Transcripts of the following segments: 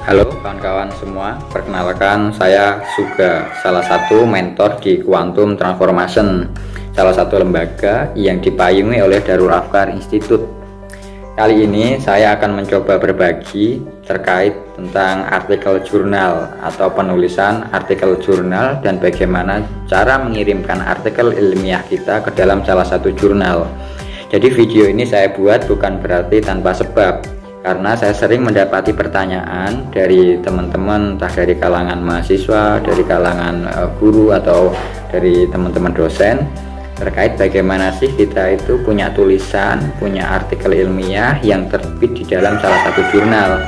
Halo kawan-kawan semua, perkenalkan saya Suga, salah satu mentor di Quantum Transformation, salah satu lembaga yang dipayungi oleh Darul Afkar Institute. Kali ini saya akan mencoba berbagi terkait tentang artikel jurnal atau penulisan artikel jurnal dan bagaimana cara mengirimkan artikel ilmiah kita ke dalam salah satu jurnal. Jadi video ini saya buat bukan berarti tanpa sebab, karena saya sering mendapati pertanyaan dari teman-teman, entah dari kalangan mahasiswa, dari kalangan guru, atau dari teman-teman dosen terkait bagaimana sih kita itu punya tulisan, punya artikel ilmiah yang terbit di dalam salah satu jurnal.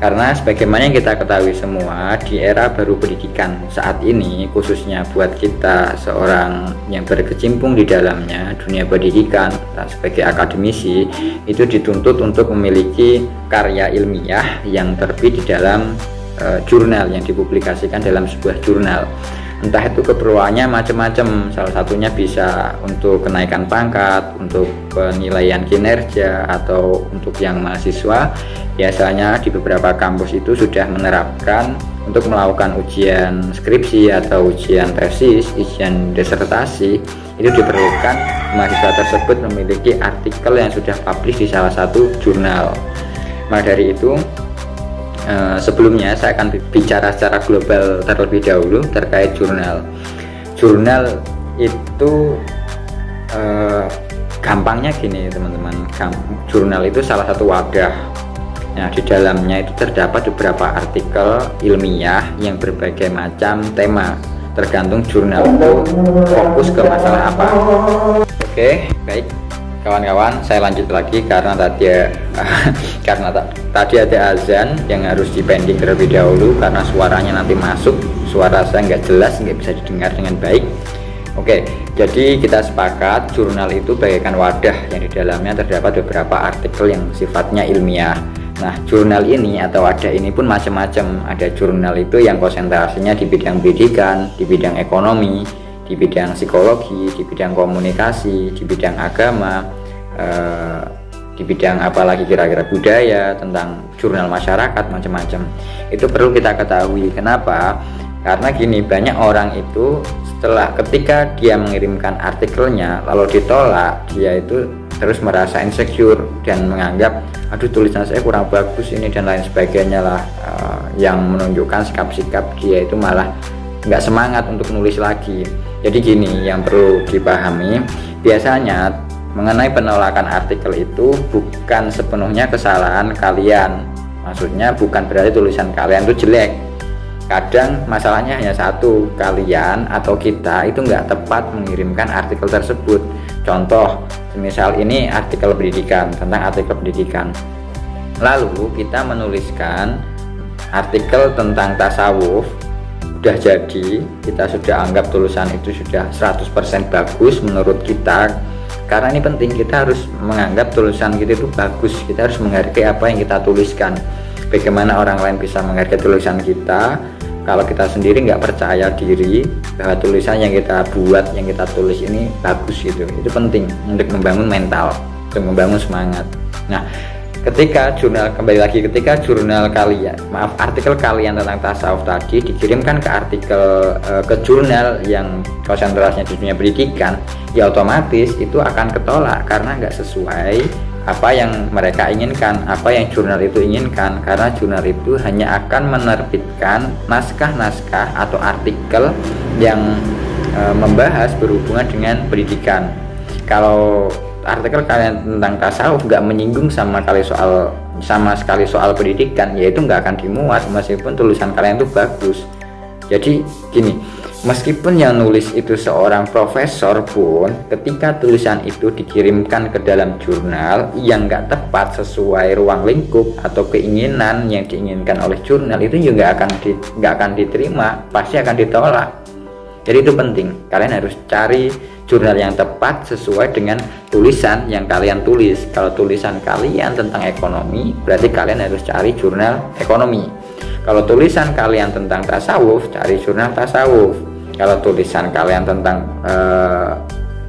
Karena sebagaimana yang kita ketahui semua, di era baru pendidikan saat ini, khususnya buat kita seorang yang berkecimpung di dalamnya dunia pendidikan sebagai akademisi, itu dituntut untuk memiliki karya ilmiah yang terbit di dalam jurnal, yang dipublikasikan dalam sebuah jurnal. Entah itu keperluannya macam-macam, salah satunya bisa untuk kenaikan pangkat, untuk penilaian kinerja, atau untuk yang mahasiswa. Biasanya di beberapa kampus itu sudah menerapkan untuk melakukan ujian skripsi atau ujian tesis, ujian disertasi, itu diperlukan mahasiswa tersebut memiliki artikel yang sudah publish di salah satu jurnal. Maka dari itu, sebelumnya saya akan bicara secara global terlebih dahulu terkait jurnal. Jurnal itu gampangnya gini teman-teman, jurnal itu salah satu wadah. Nah, di dalamnya itu terdapat beberapa artikel ilmiah yang berbagai macam tema, tergantung jurnal itu fokus ke masalah apa. Oke, baik kawan-kawan, saya lanjut lagi karena tadi ada azan yang harus dipending terlebih dahulu karena suaranya nanti masuk, suara saya nggak jelas, nggak bisa didengar dengan baik. Oke, jadi kita sepakat jurnal itu bagaikan wadah yang di dalamnya terdapat beberapa artikel yang sifatnya ilmiah. Nah, jurnal ini atau wadah ini pun macam-macam. Ada jurnal itu yang konsentrasinya di bidang pendidikan, di bidang ekonomi, di bidang psikologi, di bidang komunikasi, di bidang agama, di bidang apalagi kira-kira budaya, tentang jurnal masyarakat, macam-macam. Itu perlu kita ketahui. Kenapa? Karena gini, banyak orang itu ketika dia mengirimkan artikelnya lalu ditolak, dia itu terus merasa insecure dan menganggap aduh tulisan saya kurang bagus ini dan lain sebagainya lah, yang menunjukkan sikap-sikap dia itu malah nggak semangat untuk nulis lagi. Jadi gini, yang perlu dipahami, biasanya mengenai penolakan artikel itu bukan sepenuhnya kesalahan kalian. Maksudnya bukan berarti tulisan kalian itu jelek. Kadang masalahnya hanya satu, kalian atau kita itu nggak tepat mengirimkan artikel tersebut. Contoh, misal ini artikel pendidikan, tentang artikel pendidikan. Lalu kita menuliskan artikel tentang tasawuf, udah jadi, kita sudah anggap tulisan itu sudah 100% bagus menurut kita. Karena ini penting, kita harus menganggap tulisan kita itu bagus, kita harus menghargai apa yang kita tuliskan. Bagaimana orang lain bisa menghargai tulisan kita kalau kita sendiri nggak percaya diri bahwa tulisan yang kita buat, yang kita tulis ini bagus gitu. Itu penting untuk membangun mental, untuk membangun semangat. Nah, ketika jurnal, kembali lagi, ketika jurnal kalian, artikel kalian tentang tasawuf tadi dikirimkan ke jurnal yang konsentrasinya di dunia pendidikan, ya otomatis itu akan ketolak karena nggak sesuai apa yang mereka inginkan, apa yang jurnal itu inginkan. Karena jurnal itu hanya akan menerbitkan naskah-naskah atau artikel yang membahas berhubungan dengan pendidikan. Kalau artikel kalian tentang tasawuf nggak menyinggung sama sekali soal pendidikan, yaitu nggak akan dimuat meskipun tulisan kalian itu bagus. Jadi gini, meskipun yang nulis itu seorang profesor pun, ketika tulisan itu dikirimkan ke dalam jurnal yang nggak tepat sesuai ruang lingkup atau keinginan yang diinginkan oleh jurnal, itu juga nggak akan diterima, pasti akan ditolak. Jadi itu penting, kalian harus cari jurnal yang tepat sesuai dengan tulisan yang kalian tulis. Kalau tulisan kalian tentang ekonomi, berarti kalian harus cari jurnal ekonomi. Kalau tulisan kalian tentang tasawuf, cari jurnal tasawuf. Kalau tulisan kalian tentang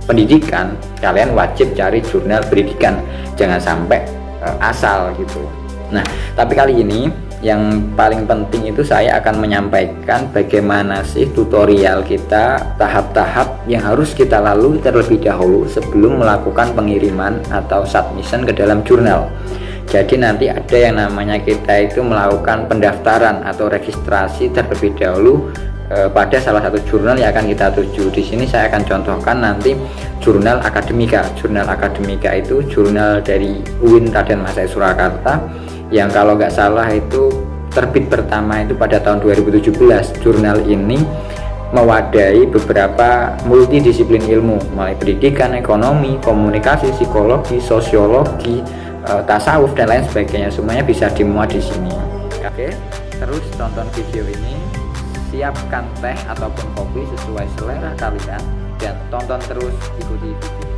pendidikan, kalian wajib cari jurnal pendidikan. Jangan sampai asal gitu. Nah, tapi kali ini yang paling penting itu saya akan menyampaikan bagaimana sih tutorial kita, tahap-tahap yang harus kita lalui terlebih dahulu sebelum melakukan pengiriman atau submission ke dalam jurnal. Jadi nanti ada yang namanya kita itu melakukan pendaftaran atau registrasi terlebih dahulu pada salah satu jurnal yang akan kita tuju. Di sini saya akan contohkan nanti jurnal akademika. Jurnal akademika itu jurnal dari UIN Raden Masai Surakarta, yang kalau nggak salah itu terbit pertama itu pada tahun 2017. Jurnal ini mewadahi beberapa multidisiplin ilmu, mulai pendidikan, ekonomi, komunikasi, psikologi, sosiologi, tasawuf dan lain sebagainya. Semuanya bisa dimuat di sini. Oke, terus tonton video ini, siapkan teh ataupun kopi sesuai selera kalian, dan tonton terus, ikuti video.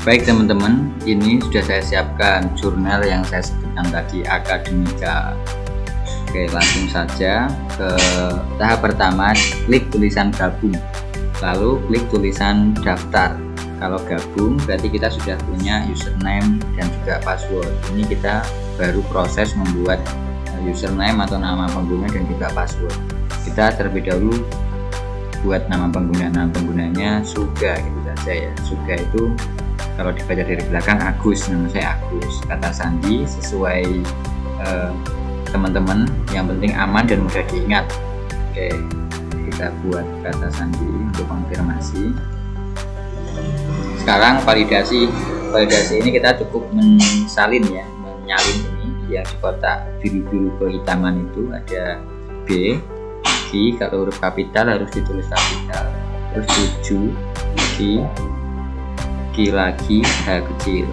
Baik teman-teman, ini sudah saya siapkan jurnal yang saya sebutkan tadi, akademika. Oke, langsung saja ke tahap pertama. Klik tulisan gabung, lalu klik tulisan daftar. Kalau gabung berarti kita sudah punya username dan juga password. Ini kita baru proses membuat username atau nama pengguna dan juga password. Kita terlebih dahulu buat nama pengguna. Nama penggunanya Suga, gitu saja ya. Suga itu kalau dibaca dari belakang Agus, nama saya Agus. Kata sandi sesuai teman-teman, yang penting aman dan mudah diingat. Oke, kita buat kata sandi untuk konfirmasi. Sekarang validasi ini kita cukup menyalin ini yang di kotak biru-biru kehitaman itu ada B, G, kalau huruf kapital harus ditulis kapital, terus 7, G lagi, H kecil.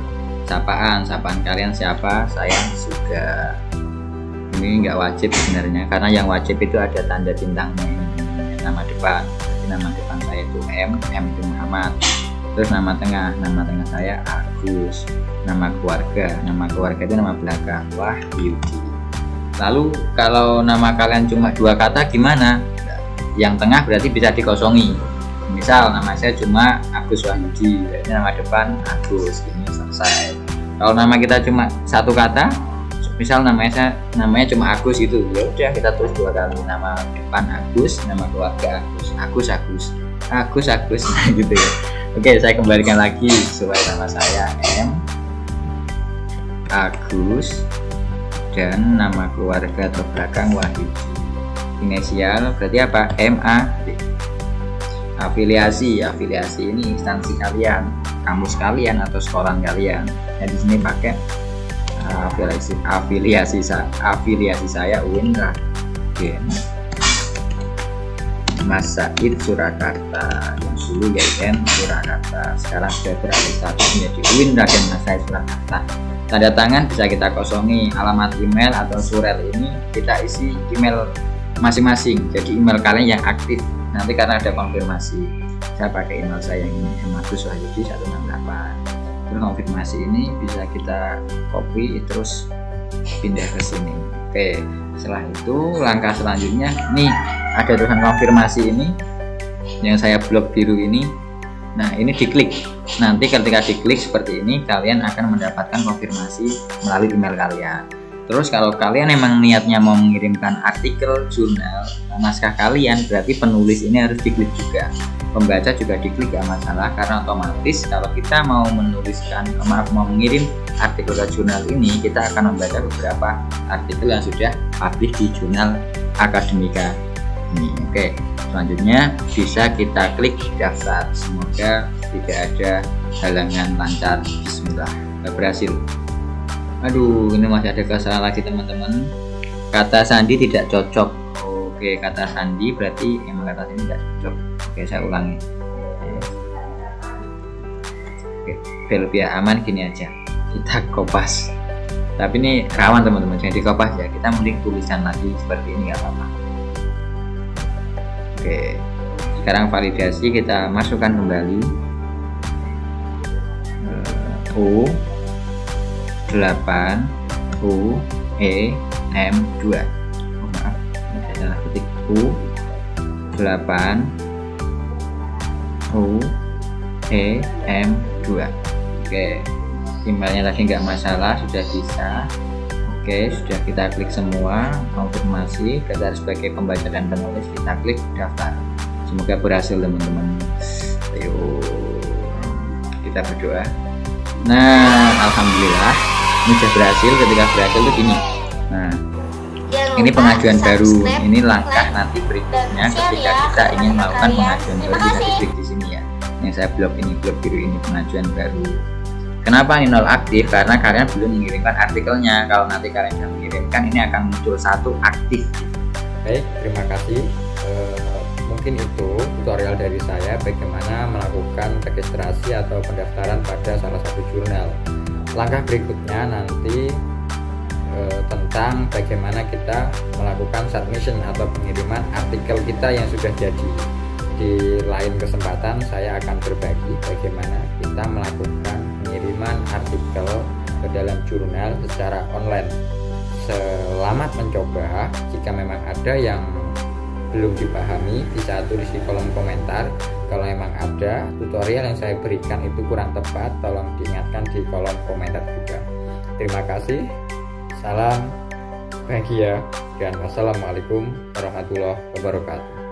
Sapaan kalian siapa? Saya Suga. Ini nggak wajib sebenarnya, karena yang wajib itu ada tanda bintangnya ini, nama depan. Jadi nama depan saya itu M itu Muhammad. Terus nama tengah saya Agus. Nama keluarga itu nama belakang Wahyudi. Lalu kalau nama kalian cuma 2 kata gimana? Yang tengah berarti bisa dikosongi. Misal nama saya cuma Agus Wahyudi, berarti nama depan Agus. Ini selesai. Kalau nama kita cuma 1 kata, misal namanya cuma Agus itu, ya udah kita tulis 2 kali, nama depan Agus, nama keluarga Agus, nah, gitu ya. Oke, saya kembalikan lagi sesuai nama saya M, Agus, dan nama keluarga atau belakang Wahyudi. Inisial berarti apa? MA. Afiliasi ini instansi kalian, kampus kalian atau sekolah kalian. Nah, di sini pakai afiliasi saya UIN Raden Mas Said Surakarta, yang dulu YN Surakarta, sekarang sudah beralih status menjadi UIN Raden Mas Said Surakarta. Tanda tangan bisa kita kosongi, alamat email atau surel ini kita isi email masing-masing, jadi email kalian yang aktif. Nanti karena ada konfirmasi, saya pakai email saya yang ini, Agus_Wahyudi168. Terus konfirmasi ini bisa kita copy terus pindah ke sini. Oke, setelah itu langkah selanjutnya nih ada tulisan konfirmasi ini yang saya blok biru ini. Nah, ini diklik. Nanti ketika diklik seperti ini, kalian akan mendapatkan konfirmasi melalui email kalian. Terus kalau kalian emang niatnya mau mengirimkan artikel, jurnal, naskah kalian, berarti penulis ini harus diklik juga. Pembaca juga diklik, gak masalah, karena otomatis kalau kita mau mau mengirim artikel ke jurnal ini, kita akan membaca beberapa artikel yang sudah publish di jurnal akademika ini. Oke, selanjutnya bisa kita klik daftar. Semoga tidak ada halangan, lancar. Bismillah. Berhasil. Aduh, ini masih ada kesalahan lagi teman-teman. Kata sandi tidak cocok. Oke, kata sandi berarti emang kata sandi tidak cocok. Oke, saya ulangi. Oke, biar biar aman gini aja, kita kopas. Tapi ini rawan teman-teman, jangan dikopas ya. Kita mending tulisan lagi seperti ini, nggak apa-apa. Oke, sekarang validasi, kita masukkan kembali U 8 U E M 2. Oh, maaf, saya salah ketik. U 8 U E M 2. Oke, emailnya tadi nggak masalah, sudah bisa. Oke, sudah kita klik semua, konfirmasi, daftar sebagai pembaca dan penulis, kita klik daftar. Semoga berhasil teman-teman. Ayo kita berdoa. Nah, alhamdulillah ini sudah berhasil. Ketika berhasil itu gini. Nah, ini pengajuan baru. Ini langkah nanti berikutnya ketika kita ingin melakukan pengajuan baru, bisa diklik di sini ya. Yang saya blok biru ini pengajuan baru. Kenapa ini nol aktif? Karena kalian belum mengirimkan artikelnya. Kalau nanti kalian sudah mengirimkan, ini akan muncul satu aktif. Baik, terima kasih. Mungkin itu tutorial dari saya bagaimana melakukan registrasi atau pendaftaran pada salah satu jurnal. Langkah berikutnya nanti tentang bagaimana kita melakukan submission atau pengiriman artikel kita yang sudah jadi. Di lain kesempatan saya akan berbagi bagaimana kita melakukan pengiriman artikel ke dalam jurnal secara online. Selamat mencoba. Jika memang ada yang belum dipahami, bisa tulis di kolom komentar. Kalau memang ada tutorial yang saya berikan itu kurang tepat, tolong diingatkan di kolom komentar juga. Terima kasih. Salam bahagia dan wassalamualaikum warahmatullahi wabarakatuh.